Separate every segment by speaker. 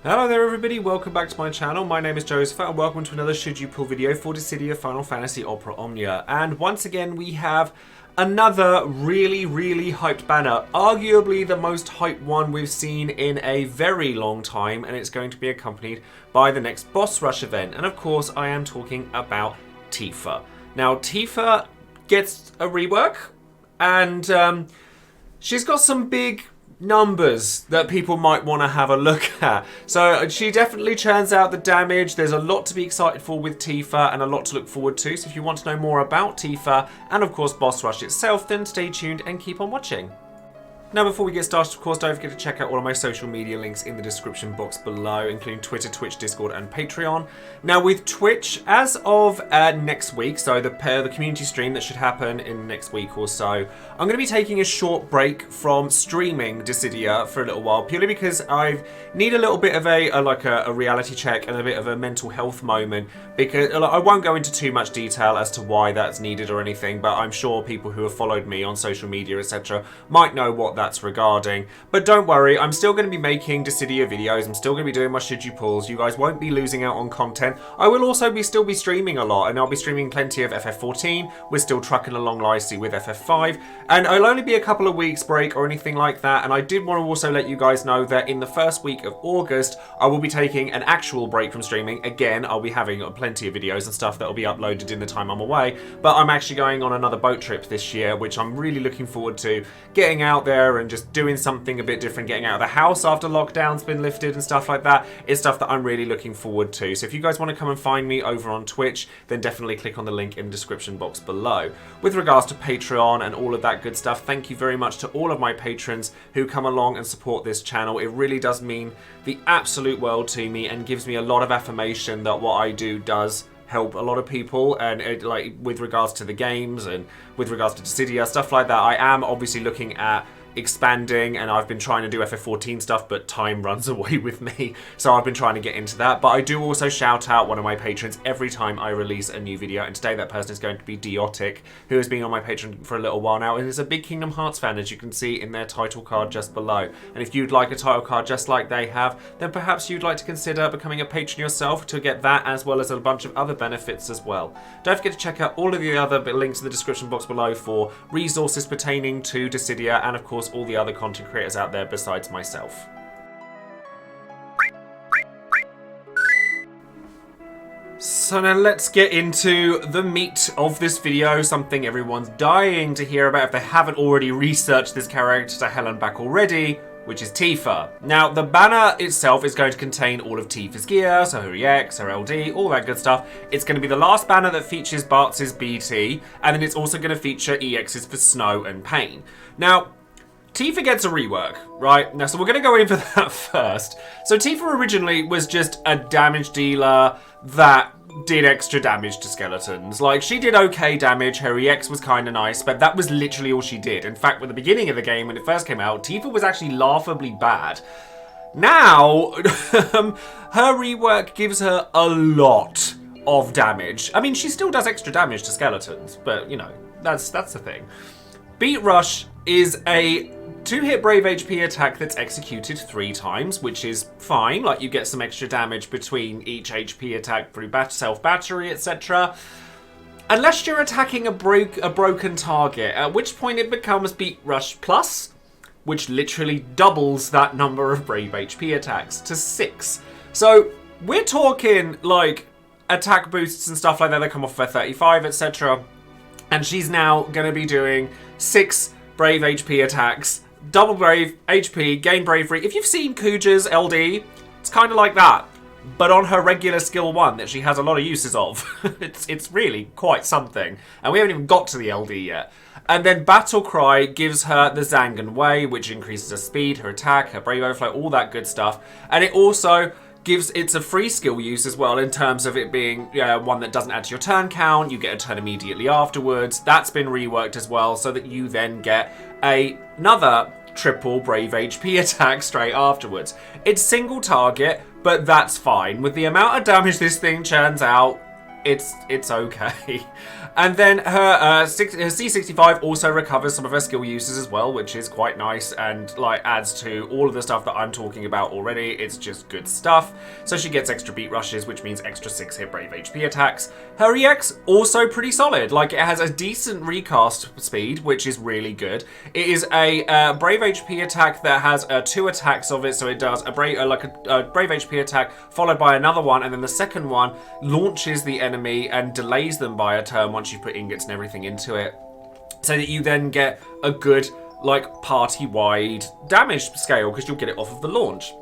Speaker 1: Hello there everybody, welcome back to my channel. My name is Joesephyr and welcome to another Should You Pull video for Dissidia Final Fantasy Opera Omnia. And once again we have another really hyped banner. Arguably the most hyped one we've seen in a very long time, and it's going to be accompanied by the next boss rush event. And of course I am talking about Tifa. Now Tifa gets a rework and she's got some big numbers that people might want to have a look at. So she definitely churns out the damage. There's a lot to be excited for with Tifa and a lot to look forward to. So if you want to know more about Tifa and of course Boss Rush itself, then stay tuned and keep on watching. Now before we get started, of course, don't forget to check out all of my social media links in the description box below, including Twitter, Twitch, Discord, and Patreon. Now with Twitch, as of next week, so the community stream that should happen in next week or so, I'm going to be taking a short break from streaming Dissidia for a little while, purely because I need a little bit of a reality check and a bit of a mental health moment, because I won't go into too much detail as to why that's needed or anything, but I'm sure people who have followed me on social media, etc., might know what that's regarding. But don't worry, I'm still going to be making Dissidia videos. I'm still going to be doing my Should You Pulls. You guys won't be losing out on content. I will also still be streaming a lot, and I'll be streaming plenty of FF14. We're still trucking along nicely with FF5, and I'll only be a couple of weeks break or anything like that. And I did want to also let you guys know that in the first week of August, I will be taking an actual break from streaming. Again, I'll be having plenty of videos and stuff that will be uploaded in the time I'm away, but I'm actually going on another boat trip this year, which I'm really looking forward to, getting out there and just doing something a bit different, getting out of the house after lockdown's been lifted and stuff like that. It's stuff that I'm really looking forward to. So if you guys want to come and find me over on Twitch, then definitely click on the link in the description box below. With regards to Patreon and all of that good stuff, thank you very much to all of my patrons who come along and support this channel. It really does mean the absolute world to me and gives me a lot of affirmation that what I do does help a lot of people, and with regards to the games and with regards to Dissidia, stuff like that. I am obviously looking at expanding, and I've been trying to do FF14 stuff, but time runs away with me, so I've been trying to get into that. But I do also shout out one of my patrons every time I release a new video, and today that person is going to be Diotic, who has been on my Patreon for a little while now and is a big Kingdom Hearts fan, as you can see in their title card just below. And if you'd like a title card just like they have, then perhaps you'd like to consider becoming a patron yourself to get that, as well as a bunch of other benefits as well. Don't forget to check out all of the other links in the description box below for resources pertaining to Dissidia, and of course all the other content creators out there besides myself. So now let's get into the meat of this video, something everyone's dying to hear about if they haven't already researched this character to hell and back already, which is Tifa. Now, the banner itself is going to contain all of Tifa's gear, so her EX, her LD, all that good stuff. It's going to be the last banner that features Bartz's BT, and then it's also going to feature EXs for Snow and Pain. Now, Tifa gets a rework, right? Now, so we're going to go in for that first. So Tifa originally was just a damage dealer that did extra damage to skeletons. Like, she did okay damage, her EX was kind of nice, but that was literally all she did. In fact, at the beginning of the game, when it first came out, Tifa was actually laughably bad. Now, her rework gives her a lot of damage. I mean, she still does extra damage to skeletons, but, you know, that's the thing. Beat Rush is a 2-hit Brave HP attack that's executed 3 times, which is fine. Like, you get some extra damage between each HP attack through self-battery, etc. Unless you're attacking a broken target, at which point it becomes Beat Rush Plus, which literally doubles that number of Brave HP attacks to 6. So we're talking, like, attack boosts and stuff like that come off her 35, etc. And she's now going to be doing 6 Brave HP attacks, double Brave HP, gain Bravery. If you've seen Kuja's LD, it's kind of like that, but on her regular skill 1 that she has a lot of uses of. it's really quite something. And we haven't even got to the LD yet. And then Battle Cry gives her the Zangan Way, which increases her speed, her attack, her Brave Overflow, all that good stuff. And it also it's a free skill use as well, in terms of it being one that doesn't add to your turn count. You get a turn immediately afterwards. That's been reworked as well, so that you then get another triple Brave HP attack straight afterwards. It's single target, but that's fine. With the amount of damage this thing churns out, it's okay. And then her C65 also recovers some of her skill uses as well, which is quite nice and like adds to all of the stuff that I'm talking about already. It's just good stuff. So she gets extra beat rushes, which means extra 6 hit brave HP attacks. Her EX also pretty solid. Like it has a decent recast speed, which is really good. It is a brave HP attack that has 2 attacks of it. So it does a brave HP attack followed by another one, and then the second one launches the enemy and delays them by a turn once you put ingots and everything into it, so that you then get a good like party-wide damage scale because you'll get it off of the launch.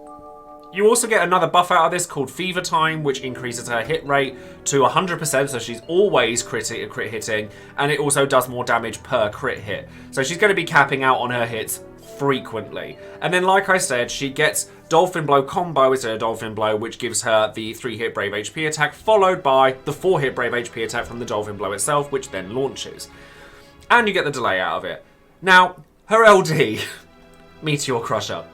Speaker 1: You also get another buff out of this called Fever Time, which increases her hit rate to 100%, so she's always crit hitting, and it also does more damage per crit hit. So she's going to be capping out on her hits frequently. And then, like I said, she gets Dolphin Blow combo instead of Dolphin Blow, which gives her the 3-hit Brave HP attack, followed by the 4-hit Brave HP attack from the Dolphin Blow itself, which then launches. And you get the delay out of it. Now, her LD, Meteor Crusher.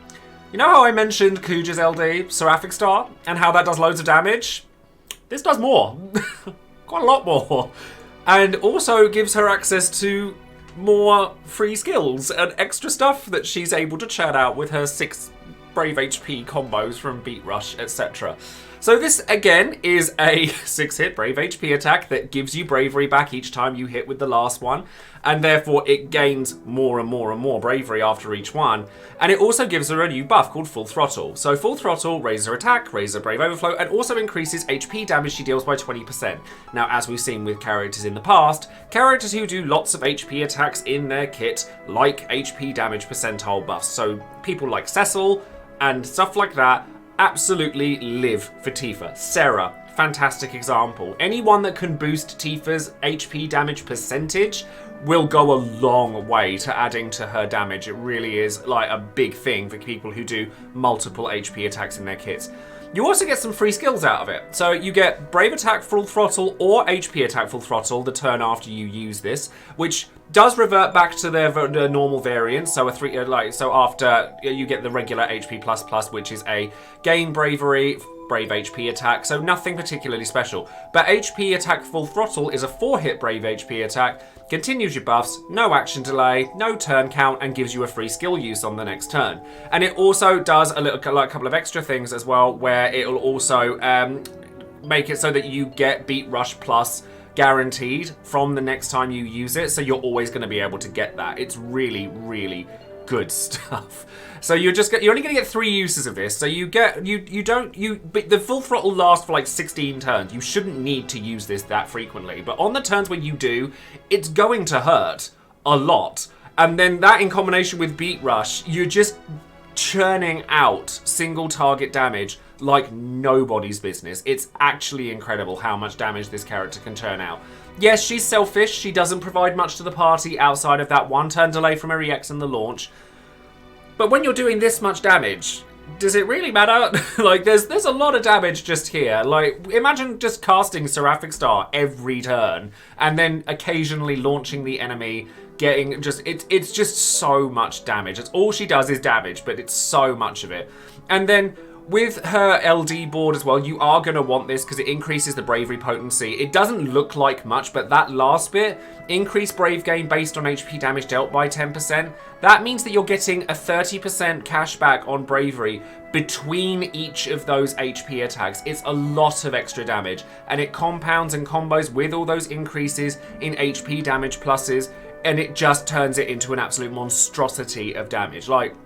Speaker 1: You know how I mentioned Kuja's LD, Seraphic Star, and how that does loads of damage? This does more. Quite a lot more. And also gives her access to more free skills and extra stuff that she's able to churn out with her 6 Brave HP combos from Beat Rush, etc. So this, again, is a 6-hit Brave HP attack that gives you bravery back each time you hit with the last one, and therefore it gains more and more and more bravery after each one. And it also gives her a new buff called Full Throttle. So Full Throttle raises her attack, raises her Brave Overflow, and also increases HP damage she deals by 20%. Now, as we've seen with characters in the past, characters who do lots of HP attacks in their kit like HP damage percentile buffs. So people like Cecil and stuff like that absolutely live for Tifa. Sarah, fantastic example. Anyone that can boost Tifa's HP damage percentage will go a long way to adding to her damage. It really is like a big thing for people who do multiple HP attacks in their kits. You also get some free skills out of it. So you get Brave Attack Full Throttle or HP Attack Full Throttle the turn after you use this, which does revert back to their normal variants. So so after you get the regular HP++, which is a gain bravery, Brave HP attack, so nothing particularly special. But HP Attack Full Throttle is a 4-hit Brave HP attack, continues your buffs, no action delay, no turn count, and gives you a free skill use on the next turn. And it also does a couple of extra things as well, where it'll also make it so that you get Beat Rush Plus guaranteed from the next time you use it, so you're always going to be able to get that. It's really, really good stuff. So you're only going to get 3 uses of this. So but the Full Throttle lasts for like 16 turns. You shouldn't need to use this that frequently, but on the turns when you do, it's going to hurt a lot. And then that in combination with Beat Rush, you're just churning out single target damage like nobody's business. It's actually incredible how much damage this character can churn out. Yes, she's selfish. She doesn't provide much to the party outside of that 1 turn delay from her EX and the launch. But when you're doing this much damage, does it really matter? Like, there's a lot of damage just here. Like, imagine just casting Seraphic Star every turn and then occasionally launching the enemy, getting just... It's just so much damage. It's all she does is damage, but it's so much of it. And then with her LD board as well, you are going to want this because it increases the bravery potency. It doesn't look like much, but that last bit, increased brave gain based on HP damage dealt by 10%, that means that you're getting a 30% cashback on bravery between each of those HP attacks. It's a lot of extra damage, and it compounds and combos with all those increases in HP damage pluses, and it just turns it into an absolute monstrosity of damage. Like,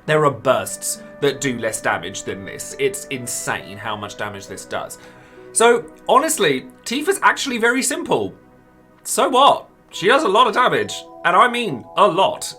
Speaker 1: there are bursts that do less damage than this. It's insane how much damage this does. So, honestly, Tifa's actually very simple. So what? She does a lot of damage, and I mean a lot.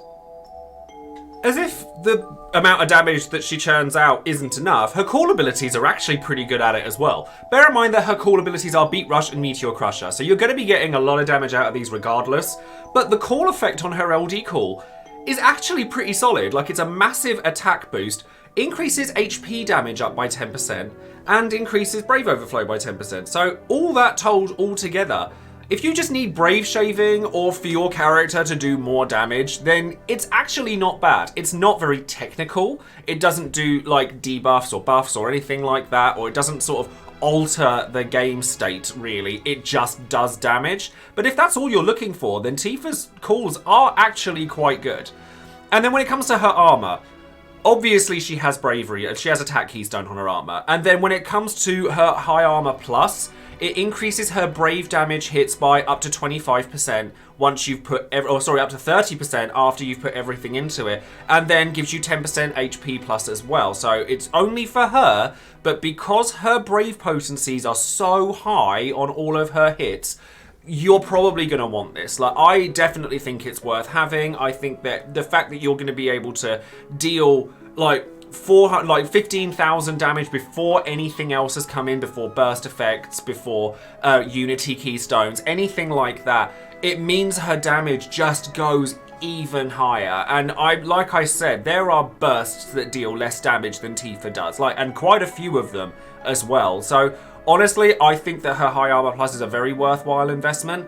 Speaker 1: As if the amount of damage that she churns out isn't enough, her core abilities are actually pretty good at it as well. Bear in mind that her core abilities are Beat Rush and Meteor Crusher, so you're going to be getting a lot of damage out of these regardless, but the core effect on her LD call is actually pretty solid. Like, it's a massive attack boost, increases HP damage up by 10%, and increases Brave Overflow by 10%. So all that told all together, if you just need Brave Shaving or for your character to do more damage, then it's actually not bad. It's not very technical. It doesn't do like debuffs or buffs or anything like that, or it doesn't sort of alter the game state, really. It just does damage. But if that's all you're looking for, then Tifa's calls are actually quite good. And then when it comes to her armor, obviously she has bravery, she has attack keystone on her armor. And then when it comes to her high armor plus, it increases her brave damage hits by up to 25% once you've put, up to 30% after you've put everything into it, and then gives you 10% HP plus as well. So it's only for her, but because her brave potencies are so high on all of her hits, you're probably going to want this. Like, I definitely think it's worth having. I think that the fact that you're going to be able to deal like 15,000 damage before anything else has come in, before burst effects, before unity keystones, anything like that, it means her damage just goes even higher. And like I said, there are bursts that deal less damage than Tifa does, and quite a few of them as well. So honestly, I think that her high armor plus is a very worthwhile investment.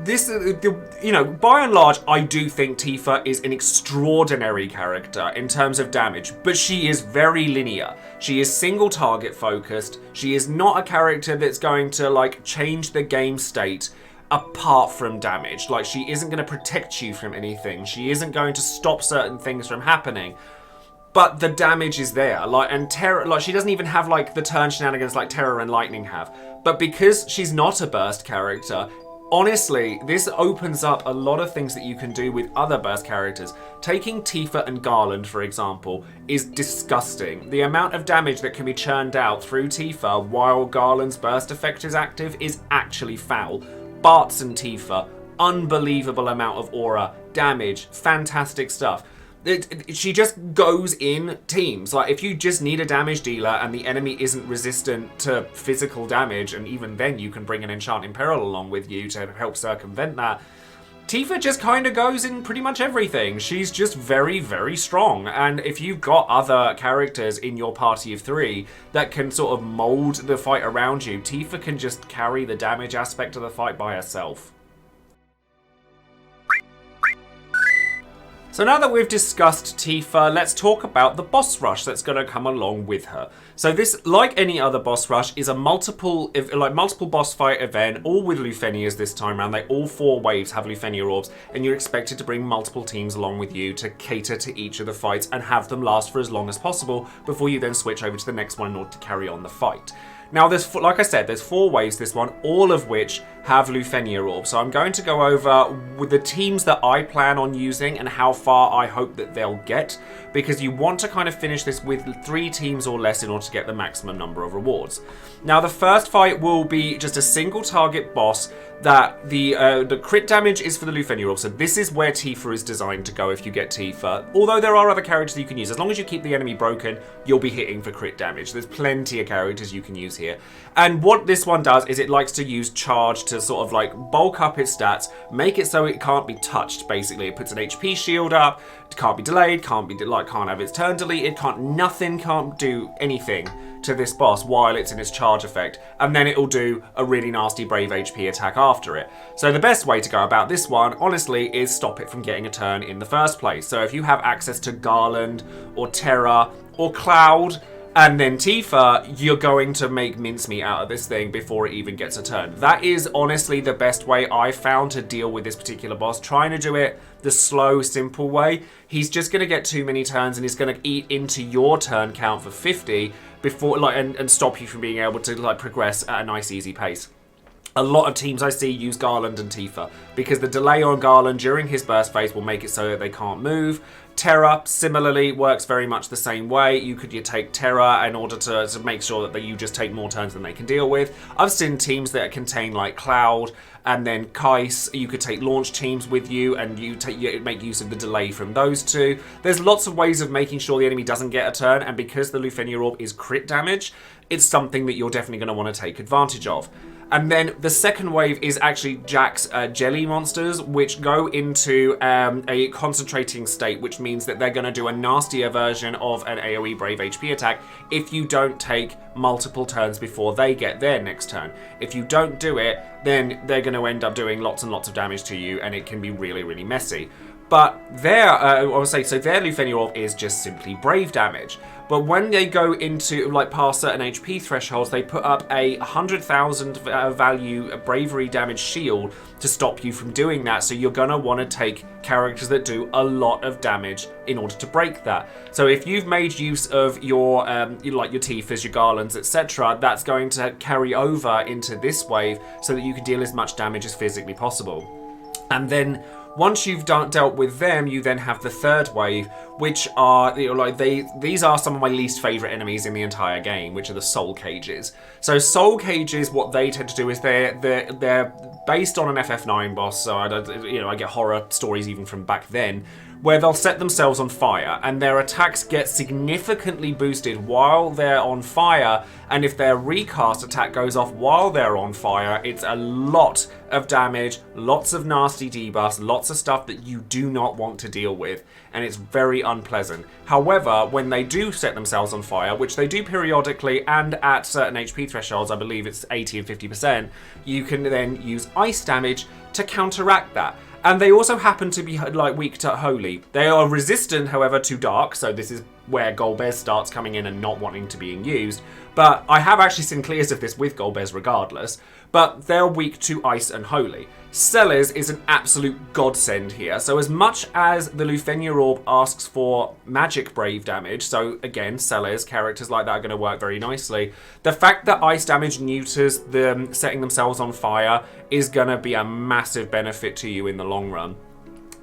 Speaker 1: This, by and large, I do think Tifa is an extraordinary character in terms of damage, but she is very linear. She is single target focused. She is not a character that's going to change the game state apart from damage. She isn't going to protect you from anything. She isn't going to stop certain things from happening. But the damage is there, and Terra, she doesn't even have the turn shenanigans like Terra and Lightning have. But because she's not a burst character, honestly, this opens up a lot of things that you can do with other burst characters. Taking Tifa and Garland, for example, is disgusting. The amount of damage that can be churned out through Tifa while Garland's burst effect is active is actually foul. Bart's and Tifa, unbelievable amount of aura, damage, fantastic stuff. She just goes in teams. If you just need a damage dealer and the enemy isn't resistant to physical damage, and even then you can bring an Enchanting Peril along with you to help circumvent that, Tifa just kind of goes in pretty much everything. She's just very, very strong. And if you've got other characters in your party of 3 that can sort of mold the fight around you, Tifa can just carry the damage aspect of the fight by herself. So now that we've discussed Tifa, let's talk about the boss rush that's going to come along with her. So this, like any other boss rush, is a multiple boss fight event, all with Lufenias this time around. All 4 waves have Lufenia orbs, and you're expected to bring multiple teams along with you to cater to each of the fights and have them last for as long as possible before you then switch over to the next one in order to carry on the fight. Now, like I said, there's 4 waves this one, all of which have Lufenia orbs. So I'm going to go over with the teams that I plan on using and how far I hope that they'll get, because you want to kind of finish this with 3 teams or less in order to get the maximum number of rewards. Now, the first fight will be just a single target boss that the crit damage is for the Lufenia orb. So this is where Tifa is designed to go if you get Tifa. Although there are other characters that you can use. As long as you keep the enemy broken, you'll be hitting for crit damage. There's plenty of characters you can use here. And what this one does is it likes to use charge to sort of bulk up its stats, make it so it can't be touched, basically. It puts an HP shield up, it can't be delayed, can't have its turn deleted, nothing can't do anything to this boss while it's in its charge effect, and then it'll do a really nasty brave HP attack after it. So the best way to go about this one, honestly, is stop it from getting a turn in the first place. So if you have access to Garland or Terra or Cloud and then Tifa, you're going to make mincemeat out of this thing before it even gets a turn. That is honestly the best way I've found to deal with this particular boss. Trying to do it the slow, simple way, he's just going to get too many turns and he's going to eat into your turn count for 50 before and stop you from being able to progress at a nice, easy pace. A lot of teams I see use Garland and Tifa because the delay on Garland during his burst phase will make it so that they can't move. Terra, similarly, works very much the same way. You take Terra in order to make sure that you just take more turns than they can deal with. I've seen teams that contain Cloud and then Kais. You could take launch teams with you and you make use of the delay from those two. There's lots of ways of making sure the enemy doesn't get a turn, and because the Lufenia orb is crit damage, it's something that you're definitely going to want to take advantage of. And then the second wave is actually Jack's jelly monsters, which go into a concentrating state, which means that they're going to do a nastier version of an AoE Brave HP attack if you don't take multiple turns before they get their next turn. If you don't do it, then they're going to end up doing lots and lots of damage to you, and it can be really, really messy. But their Lufenia orb is just simply brave damage. but when they go into, like, past certain HP thresholds, they put up a 100,000 value bravery damage shield to stop you from doing that. So you're going to want to take characters that do a lot of damage in order to break that. So if you've made use of your, like your Tifas, your Garlands, etc., that's going to carry over into this wave so that you can deal as much damage as physically possible. And then once you've dealt with them, you then have the third wave, which are, you know, like these are some of my least favorite enemies in the entire game, which are the soul cages. So soul cages, what they tend to do is they're based on an FF9 boss. So I get horror stories even from back then, where they'll set themselves on fire and their attacks get significantly boosted while they're on fire, and if their recast attack goes off while they're on fire, it's a lot of damage, lots of nasty debuffs, lots of stuff that you do not want to deal with, and it's very unpleasant. However, when they do set themselves on fire, which they do periodically and at certain HP thresholds, I believe it's 80 and 50%, you can then use ice damage to counteract that. And they also happen to be like weak to holy. They are resistant, however, to dark, so this is where Golbez starts coming in and not wanting to be used. But I have actually seen clears of this with Golbez regardless, but they're weak to ice and holy. Celes is an absolute godsend here. So as much as the Lufenia Orb asks for magic brave damage, so again, Celes, characters like that are going to work very nicely. The fact that ice damage neuters them setting themselves on fire is going to be a massive benefit to you in the long run.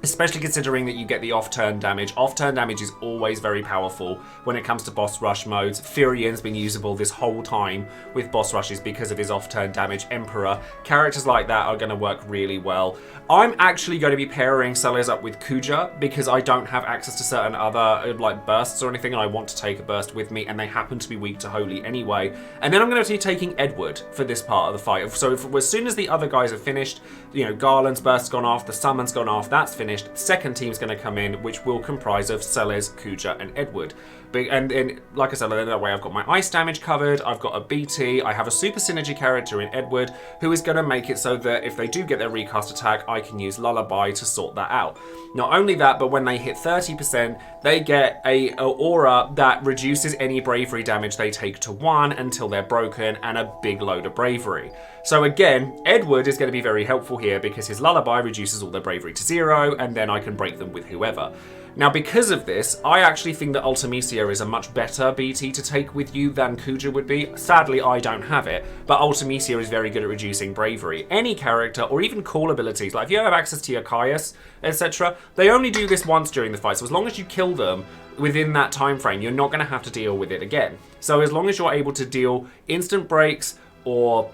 Speaker 1: Especially considering that you get the off-turn damage. Off-turn damage is always very powerful when it comes to boss rush modes. Furian's been usable this whole time with boss rushes because of his off-turn damage. Emperor, characters like that are going to work really well. I'm actually going to be pairing Celes up with Kuja because I don't have access to certain other like bursts or anything, and I want to take a burst with me, and they happen to be weak to holy anyway. And then I'm going to be taking Edward for this part of the fight. So as soon as the other guys are finished, you know, Garland's burst's gone off, the summon's gone off, that's finished. Second team's going to come in, which will comprise of Celes, Kuja, and Edward. And like I said, that way I've got my ice damage covered, I've got a BT, I have a super synergy character in Edward, who is going to make it so that if they do get their recast attack, I can use Lullaby to sort that out. Not only that, but when they hit 30%, they get a aura that reduces any bravery damage they take to 1 until they're broken, and a big load of bravery. So again, Edward is going to be very helpful here because his Lullaby reduces all their bravery to 0, and then I can break them with whoever. Now, because of this, I actually think that Ultimisia is a much better BT to take with you than Kuja would be. Sadly, I don't have it, but Ultimisia is very good at reducing bravery. Any character, or even cool abilities, like if you have access to your Caius, etc., they only do this once during the fight, so as long as you kill them within that time frame, you're not going to have to deal with it again. So as long as you're able to deal instant breaks or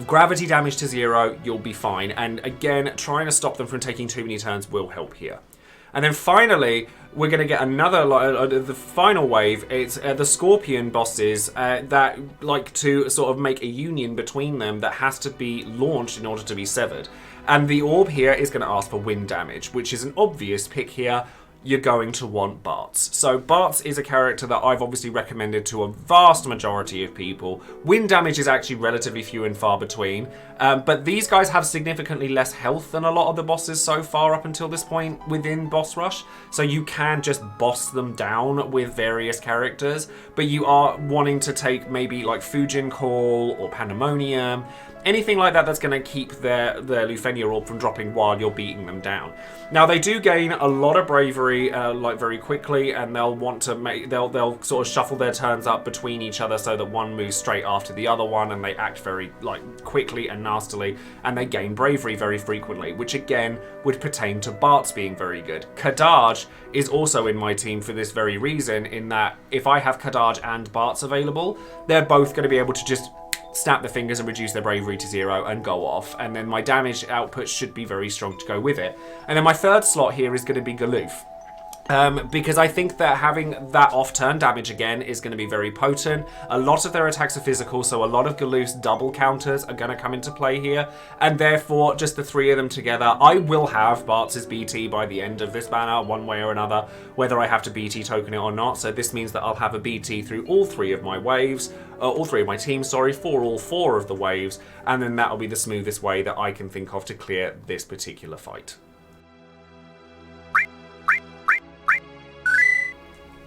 Speaker 1: gravity damage to 0, you'll be fine. And again, trying to stop them from taking too many turns will help here. And then finally, we're going to get another, the final wave. It's the Scorpion bosses that like to sort of make a union between them that has to be launched in order to be severed. And the orb here is going to ask for wind damage, which is an obvious pick here. You're going to want Bartz. So Bartz is a character that I've obviously recommended to a vast majority of people. Wind damage is actually relatively few and far between, but these guys have significantly less health than a lot of the bosses so far up until this point within Boss Rush, so you can just boss them down with various characters, but you are wanting to take maybe like Fujin Call or Pandemonium, anything like that that's going to keep their Lufenia Orb from dropping while you're beating them down. Now, they do gain a lot of bravery like very quickly, and they'll want to make they'll sort of shuffle their turns up between each other so that one moves straight after the other one, and they act very like quickly and nastily, and they gain bravery very frequently, which again would pertain to Bartz being very good. Kadaj is also in my team for this very reason, in that if I have Kadaj and Bartz available, they're both going to be able to just snap their fingers and reduce their bravery to 0 and go off, and then my damage output should be very strong to go with it. And then my third slot here is going to be Galoof. Because I think that having that off-turn damage again is going to be very potent. A lot of their attacks are physical, so a lot of Galoof's double counters are going to come into play here, and therefore just the three of them together, I will have Bartz's BT by the end of this banner, one way or another, whether I have to BT token it or not. So this means that I'll have a BT through all three of my waves, all three of my teams, sorry, for all four of the waves, and then that'll be the smoothest way that I can think of to clear this particular fight.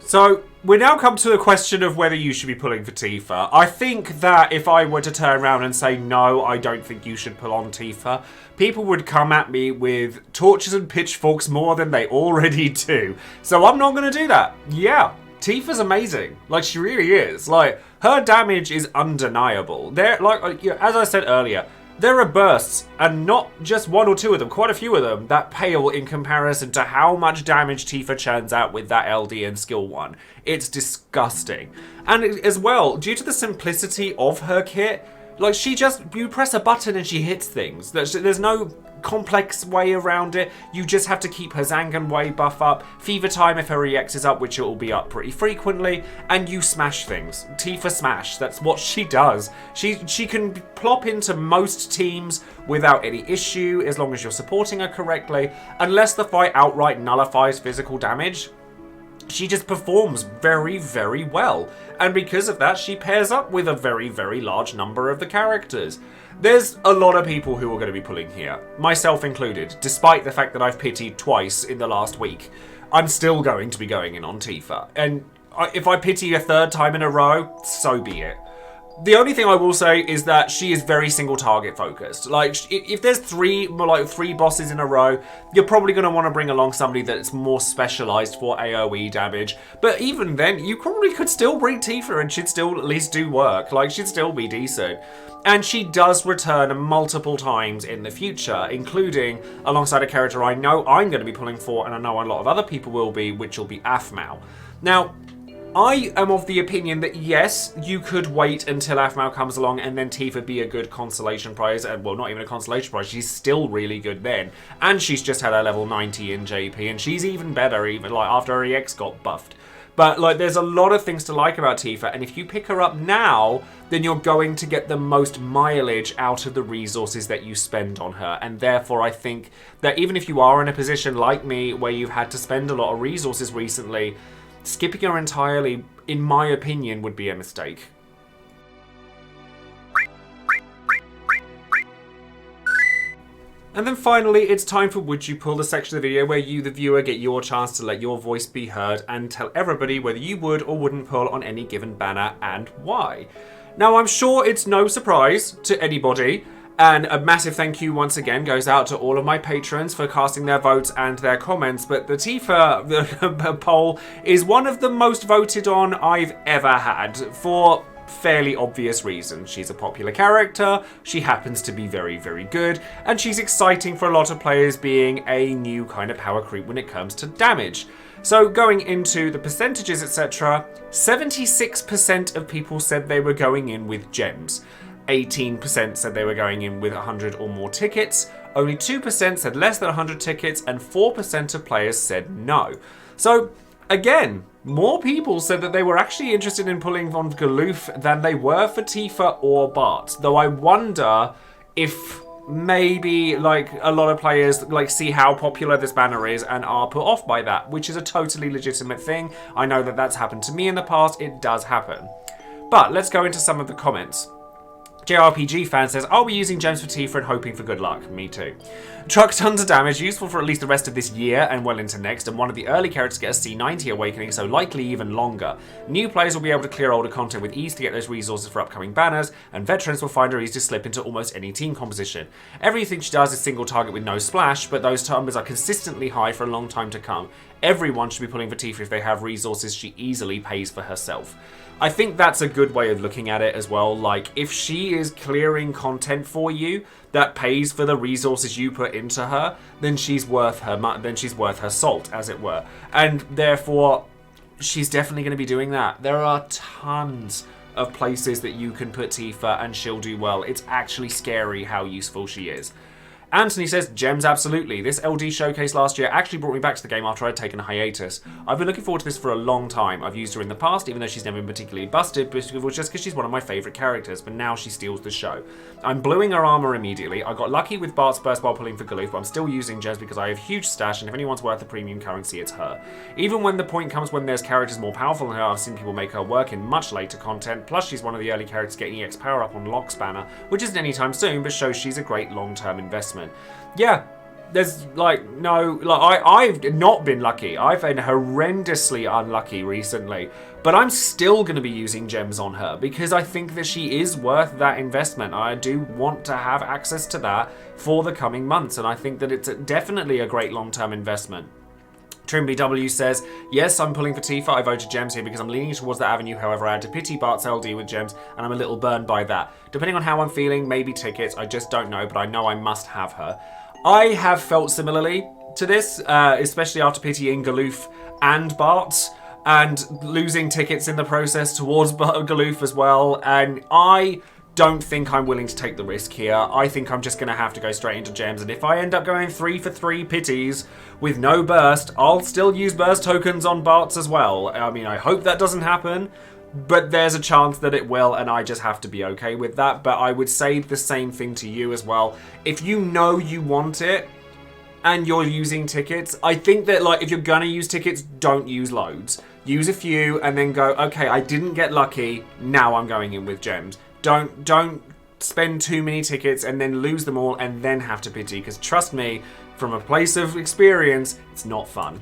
Speaker 1: So, we now come to the question of whether you should be pulling for Tifa. I think that if I were to turn around and say, no, I don't think you should pull on Tifa, people would come at me with torches and pitchforks more than they already do. So I'm not going to do that. Yeah, Tifa's amazing. Like, she really is. Like, her damage is undeniable. As I said earlier, there are bursts, and not just one or two of them, quite a few of them, that pale in comparison to how much damage Tifa churns out with that LD and skill 1. It's disgusting. And as well, due to the simplicity of her kit, like, you press a button and she hits things. There's no complex way around it. You just have to keep her Zangan Way buff up, Fever Time if her EX is up, which it will be up pretty frequently, and you smash things. Tifa smash, that's what she does. She can plop into most teams without any issue, as long as you're supporting her correctly, unless the fight outright nullifies physical damage. She just performs very, very well. And because of that, she pairs up with a very, very large number of the characters. There's a lot of people who are going to be pulling here, myself included, despite the fact that I've pitied twice in the last week. I'm still going to be going in on Tifa. And if I pity a third time in a row, so be it. The only thing I will say is that she is very single target focused. Like, if there's three bosses in a row, you're probably going to want to bring along somebody that's more specialized for AoE damage. But even then, you probably could still bring Tifa and she'd still at least do work. Like, she'd still be decent. And she does return multiple times in the future, including alongside a character I know I'm going to be pulling for, and I know a lot of other people will be, which will be Aphmau. Now, I am of the opinion that yes, you could wait until Aphmau comes along and then Tifa be a good consolation prize. Well, not even a consolation prize, she's still really good then. And she's just had her level 90 in JP, and she's even better even like after her EX got buffed. But like, there's a lot of things to like about Tifa, and if you pick her up now, then you're going to get the most mileage out of the resources that you spend on her. And therefore, I think that even if you are in a position like me where you've had to spend a lot of resources recently, skipping her entirely, in my opinion, would be a mistake. And then finally, it's time for Would You Pull, the section of the video where you, the viewer, get your chance to let your voice be heard and tell everybody whether you would or wouldn't pull on any given banner and why. Now, I'm sure it's no surprise to anybody, and a massive thank you once again goes out to all of my patrons for casting their votes and their comments, but the Tifa poll is one of the most voted on I've ever had, for fairly obvious reasons. She's a popular character, she happens to be very, very good, and she's exciting for a lot of players, being a new kind of power creep when it comes to damage. So going into the percentages, etc., 76% of people said they were going in with gems. 18% said they were going in with 100 or more tickets, only 2% said less than 100 tickets, and 4% of players said no. So, again, more people said that they were actually interested in pulling on Galoof than they were for Tifa or Bart, though I wonder if maybe like a lot of players like see how popular this banner is and are put off by that, which is a totally legitimate thing. I know that that's happened to me in the past, it does happen. But let's go into some of the comments. JRPG fan says, I'll be using gems for Tifa and hoping for good luck. Me too. Truck tons of damage, useful for at least the rest of this year and well into next, and one of the early characters get a C90 awakening, so likely even longer. New players will be able to clear older content with ease to get those resources for upcoming banners, and veterans will find her easy to slip into almost any team composition. Everything she does is single target with no splash, but those numbers are consistently high for a long time to come. Everyone should be pulling for Tifa if they have resources she easily pays for herself. I think that's a good way of looking at it as well. Like, if she is clearing content for you that pays for the resources you put into her, then she's worth her salt, as it were. And therefore, she's definitely going to be doing that. There are tons of places that you can put Tifa and she'll do well. It's actually scary how useful she is. Anthony says, gems absolutely. This LD showcase last year actually brought me back to the game after I'd taken a hiatus. I've been looking forward to this for a long time. I've used her in the past, even though she's never been particularly busted, but it was just because she's one of my favourite characters, but now she steals the show. I'm bluing her armour immediately. I got lucky with Bart's burst while pulling for Galoof, but I'm still using gems because I have huge stash, and if anyone's worth the premium currency, it's her. Even when the point comes when there's characters more powerful than her, I've seen people make her work in much later content, plus she's one of the early characters getting EX power up on Locke's banner, which isn't anytime soon, but shows she's a great long-term investment. Yeah, There's like no, like I've not been lucky. I've been horrendously unlucky recently, but I'm still going to be using gems on her because I think that she is worth that investment. I do want to have access to that for the coming months, and I think that it's definitely a great long-term investment. TrimBW says, yes, I'm pulling for Tifa. I voted gems here because I'm leaning towards that avenue. However, I had to pity Bart's LD with gems, and I'm a little burned by that. Depending on how I'm feeling, maybe tickets. I just don't know, but I know I must have her. I have felt similarly to this, especially after pitying Galoof and Bart, and losing tickets in the process towards Galoof as well, and I don't think I'm willing to take the risk here. I think I'm just going to have to go straight into gems, and if I end up going 3 for 3 pities with no burst, I'll still use burst tokens on Bart's as well. I mean, I hope that doesn't happen, but there's a chance that it will, and I just have to be okay with that. But I would say the same thing to you as well. If you know you want it and you're using tickets, I think that, like, if you're gonna use tickets, don't use loads. Use a few and then go, okay, I didn't get lucky, now I'm going in with gems. Don't spend too many tickets and then lose them all and then have to pity, because trust me, from a place of experience, it's not fun.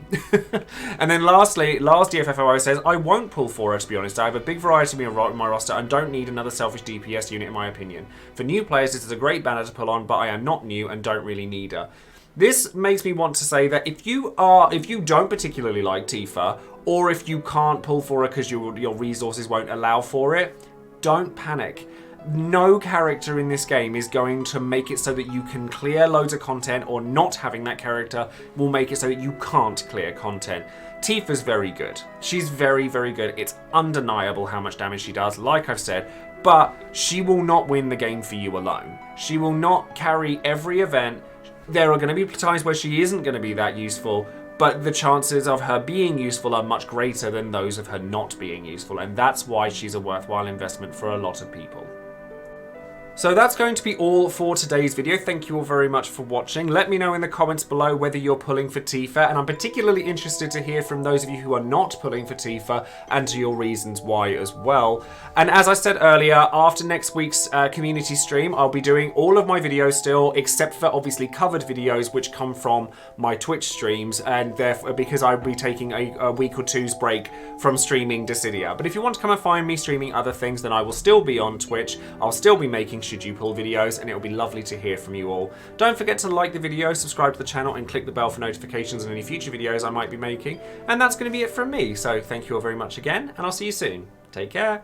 Speaker 1: And then lastly, last DFFOO says, I won't pull for her, to be honest. I have a big variety in my roster and don't need another selfish DPS unit in my opinion. For new players, this is a great banner to pull on, but I am not new and don't really need her. This makes me want to say that if you don't particularly like Tifa, or if you can't pull for her because your resources won't allow for it, don't panic. No character in this game is going to make it so that you can clear loads of content, or not having that character will make it so that you can't clear content. Tifa's very good. She's very, very good. It's undeniable how much damage she does, like I've said, but she will not win the game for you alone. She will not carry every event. There are going to be times where she isn't going to be that useful, but the chances of her being useful are much greater than those of her not being useful, and that's why she's a worthwhile investment for a lot of people. So that's going to be all for today's video. Thank you all very much for watching. Let me know in the comments below whether you're pulling for Tifa, and I'm particularly interested to hear from those of you who are not pulling for Tifa and to your reasons why as well. And as I said earlier, after next week's community stream, I'll be doing all of my videos still, except for obviously covered videos which come from my Twitch streams, and therefore because I'll be taking a week or two's break from streaming Dissidia. But if you want to come and find me streaming other things, then I will still be on Twitch. I'll still be making Should You Pull videos, and it'll be lovely to hear from you all. Don't forget to like the video, subscribe to the channel, and click the bell for notifications on any future videos I might be making. And that's going to be it from me. So thank you all very much again, and I'll see you soon. Take care.